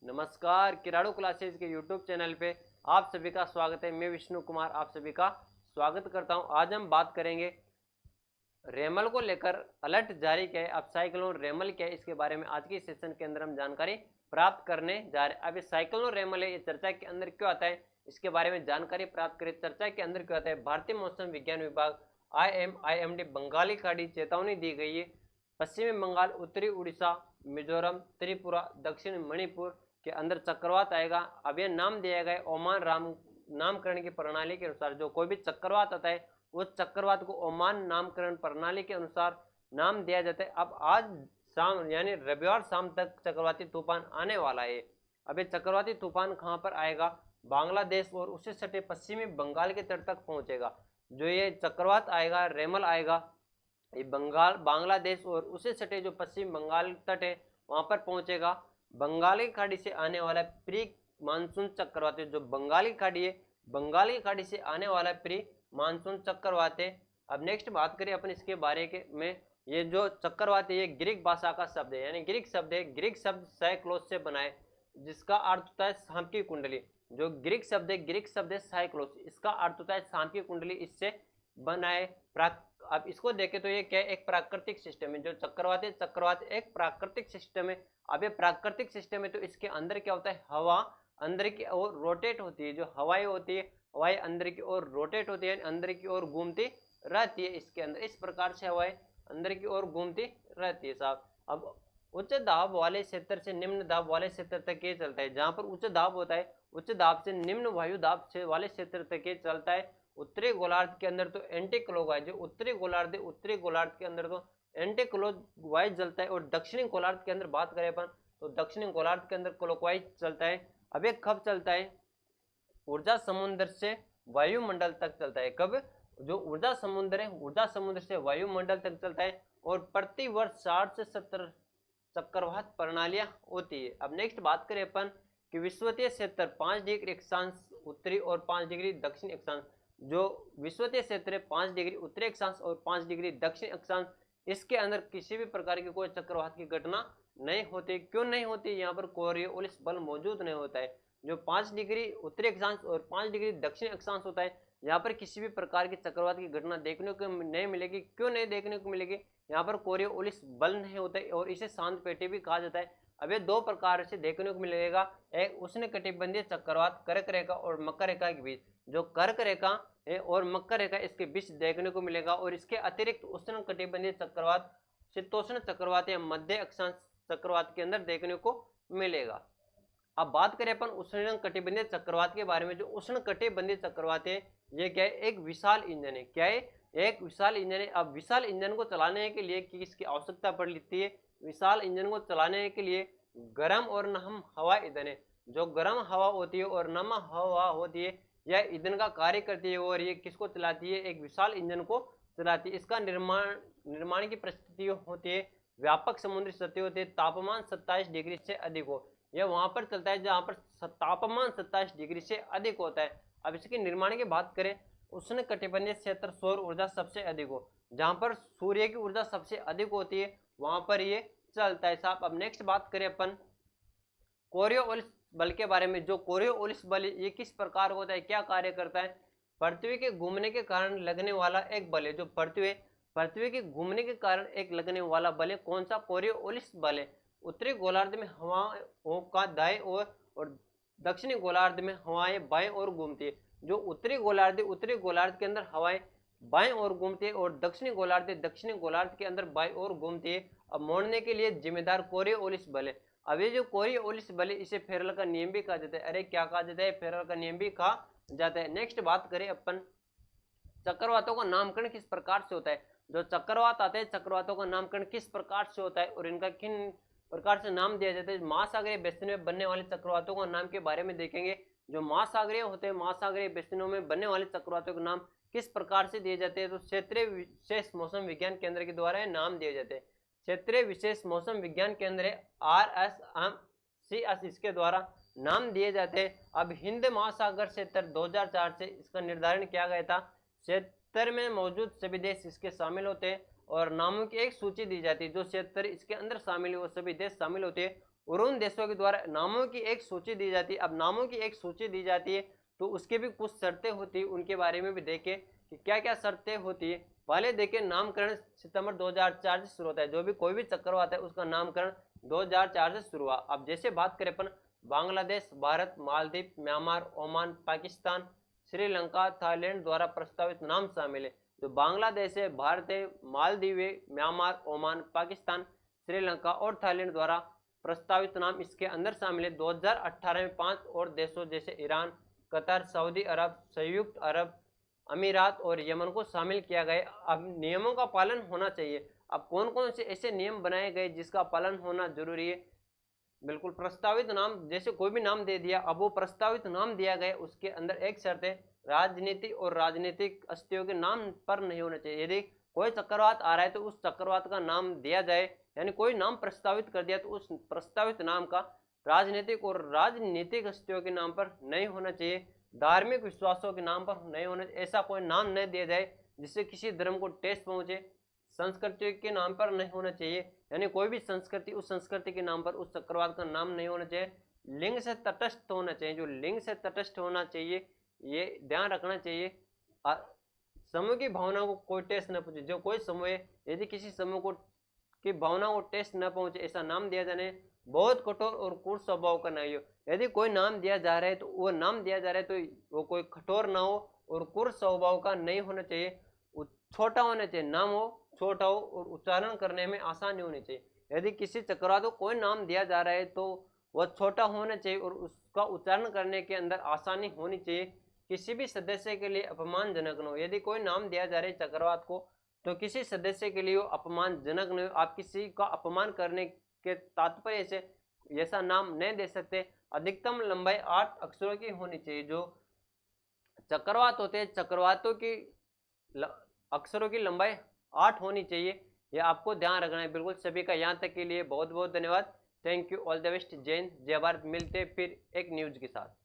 नमस्कार, किराड़ू क्लासेज के YouTube channel पे आप सभी का स्वागत है। मैं विष्णु कुमार आप सभी का स्वागत करता हूं। आज हम बात करेंगे रेमल को लेकर अलर्ट जारी किया है। अब साइक्लोन रेमल क्या है, इसके बारे में आज के सेशन के अंदर हम जानकारी प्राप्त करने जा रहे हैं। अब ये साइक्लोन रेमल है, ये चर्चा के अंदर क्यों आता है, इसके बारे में जानकारी प्राप्त करें। चर्चा के अंदर क्यों आता है, भारतीय मौसम विज्ञान विभाग IMD बंगाली खाड़ी चेतावनी दी गई है। पश्चिमी बंगाल, उत्तरी उड़ीसा, मिजोरम, त्रिपुरा, दक्षिण मणिपुर के अंदर चक्रवात आएगा। अब यह नाम दिया गया है ओमान नामकरण की प्रणाली के अनुसार। जो कोई भी चक्रवात आता है उस चक्रवात को ओमान नामकरण प्रणाली के अनुसार नाम दिया जाता है। अब आज शाम यानी रविवार शाम तक चक्रवाती तूफान आने वाला है। अब ये चक्रवाती तूफान कहां पर आएगा, बांग्लादेश और उससे सटे पश्चिमी बंगाल के तट तक पहुंचेगा। जो ये चक्रवात आएगा, रेमल आएगा, ये बांग्लादेश और उससे सटे जो पश्चिम बंगाल तट है वहां पर पहुंचेगा। बंगाली खाड़ी से आने वाला प्री मानसून चक्रवात है। जो बंगाली खाड़ी है, बंगाली खाड़ी से आने वाला प्री मानसून चक्रवात है। अब नेक्स्ट बात करें अपन इसके बारे में। ये जो चक्रवात है ये ग्रीक भाषा का शब्द है, यानी ग्रीक शब्द है। ग्रीक शब्द साइक्लोस से बना है, जिसका अर्थ होता है सांप की कुंडली। जो ग्रीक शब्द है साइक्लोस, इसका अर्थ होता है सांप की कुंडली, इससे बना है। अब इसको देखें तो ये क्या है, एक प्राकृतिक सिस्टम है। जो चक्रवात है, चक्रवात एक प्राकृतिक सिस्टम है। अब ये प्राकृतिक सिस्टम है तो इसके अंदर क्या होता है, हवा अंदर की ओर रोटेट होती है। जो हवाएं होती है, हवाएं अंदर की ओर रोटेट होती है, अंदर की ओर घूमती रहती है। इसके अंदर इस प्रकार से हवाएं अंदर की ओर घूमती रहती है साहब। अब उच्च दाब वाले क्षेत्र से निम्न दाब वाले क्षेत्र तक ये चलता है। जहां पर उच्च दाब होता है, उच्च दाब से निम्न वायु दाब से वाले क्षेत्र तक ये चलता है। उत्तरी गोलार्ध के अंदर तो एंटी क्लॉकवाइज, जो उत्तरी गोलार्ध के अंदर तो एंटी क्लॉकवाइज चलता है। और दक्षिणी गोलार्ध के अंदर बात करें अपन तो दक्षिणी गोलार्ध के अंदर क्लॉकवाइज चलता है। अब ये कब चलता है, ऊर्जा समुद्र से वायुमंडल तक चलता है। कब, जो ऊर्जा समुद्र है, ऊर्जा समुद्र से वायुमंडल तक चलता है। और प्रति वर्ष 60 से 70 चक्रवात प्रणालियां होती है। अब नेक्स्ट बात करें अपन कि विषुवतीय क्षेत्र 5 डिग्री अक्षांश उत्तरी और 5 डिग्री दक्षिण अक्षांश। जो विषुवतीय क्षेत्र है 5 डिग्री उत्तरी अक्षांश और 5 डिग्री दक्षिण अक्षांश, इसके अंदर किसी भी प्रकार की कोई चक्रवात की घटना नहीं होती। क्यों नहीं होती, यहाँ पर कोरियोलिस बल मौजूद नहीं होता है। जो 5 डिग्री उत्तरी अक्षांश और 5 डिग्री दक्षिण अक्षांश होता है, यहाँ पर किसी भी प्रकार की चक्रवात की घटना देखने को नहीं मिलेगी। क्यों नहीं देखने को मिलेगी, यहाँ पर कोरियोलिस बल नहीं होता है और इसे शांत पेटी भी कहा जाता है। अब ये दो प्रकार से देखने को मिलेगा, एक उष्णकटिबंधीय चक्रवात कर्क रेखा और मकर रेखा के बीच। जो कर्क रेखा है और मकर रेखा इसके बीच देखने को मिलेगा। और इसके अतिरिक्त उष्णकटिबंधीय चक्रवात शीतोष्ण चक्रवात या मध्य अक्षांश चक्रवात के अंदर देखने को मिलेगा। अब बात करें अपन उष्ण कटिबंधीय चक्रवात के बारे में। जो उष्ण कटिबंधीय चक्रवात है ये क्या है, एक विशाल इंजन है। क्या है, एक विशाल इंजन है। अब विशाल इंजन को चलाने के लिए किसकी आवश्यकता पड़ लेती है, विशाल इंजन को चलाने के लिए गर्म और नम हवा ईंधन है। जो गर्म हवा होती है और नम हवा होती है यह ईंधन का कार्य करती है और ये किसको चलाती है, एक विशाल इंजन को चलाती है। इसका निर्माण की परिस्थिति होती है व्यापक समुद्री सतह होती है, तापमान 27 डिग्री से अधिक हो। यह वहां पर चलता है जहां पर तापमान 27 डिग्री से अधिक होता है। अब इसके निर्माण की बात करें, उष्ण कटिबंधीय क्षेत्र सौर ऊर्जा सबसे अधिक हो, जहां पर सूर्य की ऊर्जा सबसे अधिक होती है वहां पर ये चलता है साहब। अब नेक्स्ट बात करें अपन कोरियोलिस बल के बारे में। जो कोरियोलिस बल ये किस प्रकार होता है, क्या कार्य करता है, पृथ्वी के घूमने के कारण लगने वाला एक बल है। जो पृथ्वी के घूमने के कारण एक लगने वाला बल है, कौन सा, कोरियोलिस बल है। उत्तरी गोलार्ध में हवाओं का दाएं और दक्षिणी गोलार्ध में हवाएं बाएं ओर घूमती है। जो उत्तरी गोलार्ध के अंदर हवाएं बाएं ओर घूमती है और दक्षिणी गोलार्ध के अंदर बाएं ओर घूमती है। अब मोड़ने के लिए जिम्मेदार कोरियोलिस बल है। अब ये जो कोरियोलिस बल है इसे फेरल का नियम भी कहा जाता है। अरे क्या कहा जाता है, फेरल का नियम भी कहा जाता है। नेक्स्ट बात करें अपन चक्रवातों का नामकरण किस प्रकार से होता है। जो चक्रवात आते हैं चक्रवातों का नामकरण किस प्रकार से होता है और इनका किन प्रकार से नाम दिया जाता है। महासागरीय बेसिन में बनने वाले चक्रवातों का नाम के बारे में देखेंगे। जो महासागरीय होते हैं, महासागरीय बेसिनों में बनने वाले चक्रवातों के नाम किस प्रकार से दिए जाते हैं, तो क्षेत्रीय विशेष मौसम विज्ञान केंद्र के द्वारा नाम दिए जाते हैं। क्षेत्रीय विशेष मौसम विज्ञान केंद्र RSMCS इसके द्वारा नाम दिए जाते हैं। अब हिंद महासागर क्षेत्र 2004 से इसका निर्धारण किया गया था। क्षेत्र में मौजूद सभी देश इसके शामिल होते हैं और नामों की एक सूची दी जाती है। जो क्षेत्र इसके अंदर शामिल है वो सभी देश शामिल होते हैं और उन देशों के द्वारा नामों की एक सूची दी जाती है। अब नामों की एक सूची दी जाती है तो उसके भी कुछ शर्तें होती है, उनके बारे में भी देखें कि क्या क्या शर्तें होती है। पहले देखें, नामकरण सितंबर 2004 से शुरू होता है। जो भी कोई भी चक्रवात है उसका नामकरण 2004 से शुरू हुआ। अब जैसे बात करें अपन Bangladesh, Bharat, Maldives, Myanmar, Oman, Pakistan, Sri Lanka, Thailand द्वारा प्रस्तावित नाम शामिल है। जो बांग्लादेश है, भारत है, मालदीव है, म्यांमार, ओमान, पाकिस्तान, श्रीलंका और थाईलैंड द्वारा प्रस्तावित नाम इसके अंदर शामिल है। 2018 में 5 और देशों जैसे ईरान, कतर, सऊदी अरब, संयुक्त अरब अमीरात और यमन को शामिल किया गया। अब नियमों का पालन होना चाहिए। अब कौन कौन से ऐसे नियम बनाए गए जिसका पालन होना जरूरी है? बिल्कुल, प्रस्तावित नाम, जैसे कोई भी नाम दे दिया, अब वो प्रस्तावित नाम दिया गया, उसके अंदर एक शर्त है, राजनीति और राजनीतिक हस्तियों के नाम पर नहीं होना चाहिए। यदि कोई चक्रवात आ रहा है तो उस चक्रवात का नाम दिया जाए, यानी कोई नाम प्रस्तावित कर दिया तो उस प्रस्तावित नाम का राजनीतिक और राजनीतिक हस्तियों के नाम पर नहीं होना चाहिए। धार्मिक विश्वासों के नाम पर नहीं होना चाहिए। ऐसा कोई नाम नहीं दिया जाए जिससे किसी धर्म को ठेस पहुंचे। संस्कृति के नाम पर नहीं होना चाहिए, यानी कोई भी संस्कृति, उस संस्कृति के नाम पर उस चक्रवात का नाम नहीं होना चाहिए। लिंग से तटस्थ होना चाहिए। जो लिंग से तटस्थ होना चाहिए ये ध्यान रखना चाहिए। समूह की भावना को कोई ठेस न पहुंचे। जो कोई समूह है, यदि किसी समूह को की भावना को ठेस न पहुंचे ऐसा नाम दिया जाने। बहुत कठोर और क्रूर स्वभाव का नहीं हो। यदि कोई नाम दिया जा रहा है तो वो नाम दिया जा रहा है तो वो कोई कठोर ना हो और क्रूर स्वभाव का नहीं होना चाहिए। छोटा होना चाहिए, नाम हो छोटा हो और उच्चारण करने में आसानी होनी चाहिए। यदि किसी चक्रवात को कोई नाम दिया जा रहा है तो वह छोटा होना चाहिए और उसका उच्चारण करने के अंदर आसानी होनी चाहिए। किसी भी सदस्य के लिए अपमानजनक न हो। यदि कोई नाम दिया जा रहा है चक्रवात को तो किसी सदस्य के लिए वो अपमानजनक न हो। आप किसी का अपमान करने के तात्पर्य से ऐसा नाम नहीं दे सकते। अधिकतम लंबाई 8 अक्षरों की होनी चाहिए। जो चक्रवात होते हैं, चक्रवातों की अक्षरों की लंबाई 8 होनी चाहिए। यह आपको ध्यान रखना है। बिल्कुल सभी का यहाँ तक के लिए बहुत बहुत धन्यवाद। Thank you, all the best. जय हिंद, जय भारत। मिलते फिर एक न्यूज के साथ।